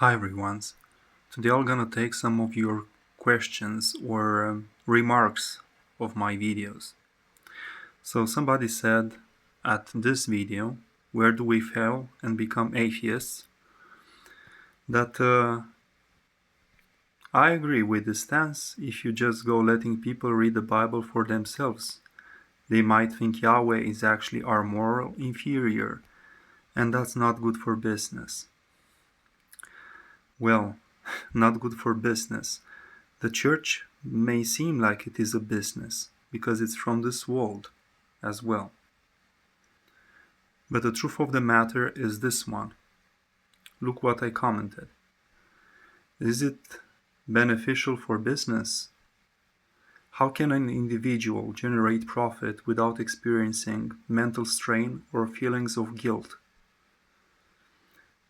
Hi everyone. Today I'm gonna take some of your questions or remarks of my videos. So somebody said at this video, where do we fail and become atheists? That I agree with the stance. If you just go letting people read the Bible for themselves, they might think Yahweh is actually our moral inferior, and that's not good for business. Well, not good for business. The church may seem like it is a business because it's from this world as well. But the truth of the matter is this one. Look what I commented. Is it beneficial for business? How can an individual generate profit without experiencing mental strain or feelings of guilt?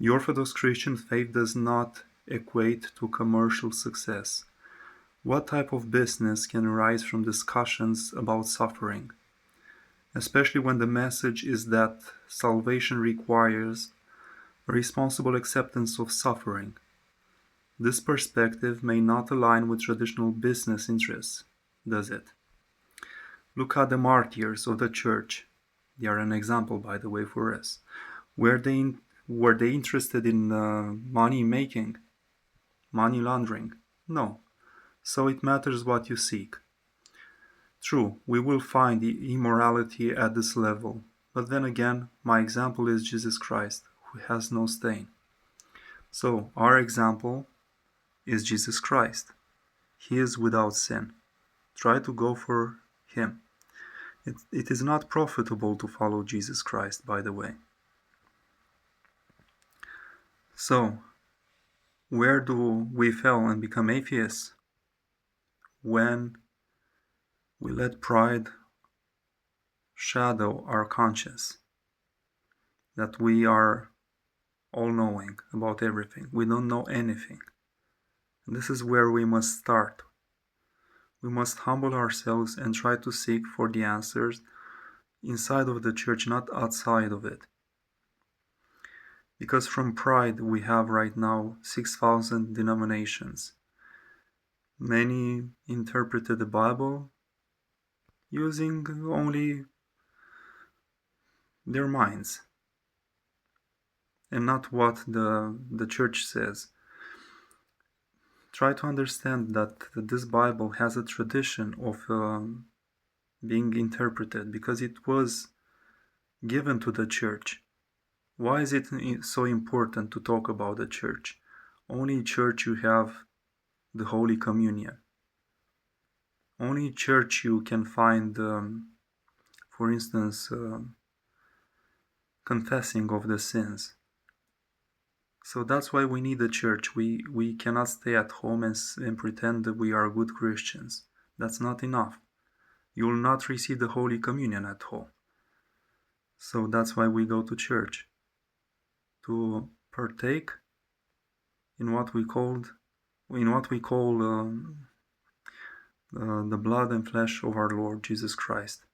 The Orthodox Christian faith does not equate to commercial success. What type of business can arise from discussions about suffering? Especially when the message is that salvation requires a responsible acceptance of suffering. This perspective may not align with traditional business interests, does it? Look at the martyrs of the church. They are an example, by the way, for us. Were they interested in money making, money laundering? No. So it matters what you seek. True, we will find the immorality at this level, but then again, my example is Jesus Christ, who has no stain. So, our example is Jesus Christ. He is without sin. Try to go for Him. It is not profitable to follow Jesus Christ, by the way. So, where do we fail and become atheists? When we let pride shadow our conscience, that we are all-knowing about everything. We don't know anything. And this is where we must start. We must humble ourselves and try to seek for the answers inside of the church, not outside of it. Because from pride we have right now 6,000 denominations. Many interpreted the Bible using only their minds and not what the church says. Try to understand that this Bible has a tradition of being interpreted because it was given to the church. Why is it so important to talk about the church? Only in church you have the Holy Communion. Only in church you can find, for instance, confessing of the sins. So that's why we need the church. We cannot stay at home and pretend that we are good Christians. That's not enough. You will not receive the Holy Communion at home. So that's why we go to church, to partake in what we call the blood and flesh of our Lord Jesus Christ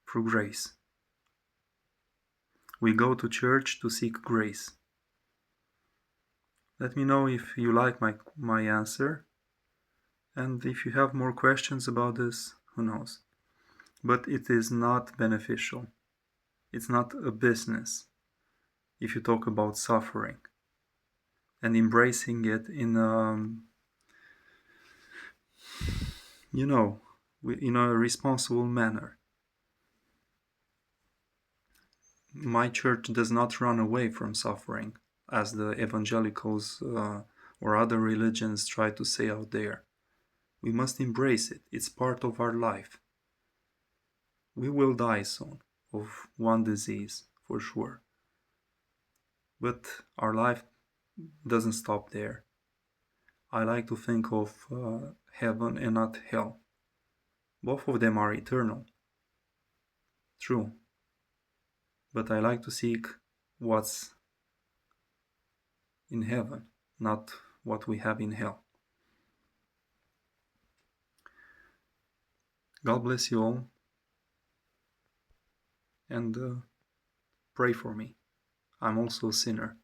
through grace. We go to church to seek grace. Let me know if you like my answer, and if you have more questions about this, who knows. But it is not beneficial. It's not a business if you talk about suffering and embracing it in a responsible manner. My church does not run away from suffering, as the evangelicals or other religions try to say out there. We must embrace it. It's part of our life. We will die soon of one disease, for sure. But our life doesn't stop there. I like to think of heaven and not hell. Both of them are eternal. True. But I like to seek what's in heaven, not what we have in hell. God bless you all, and pray for me. I'm also a sinner.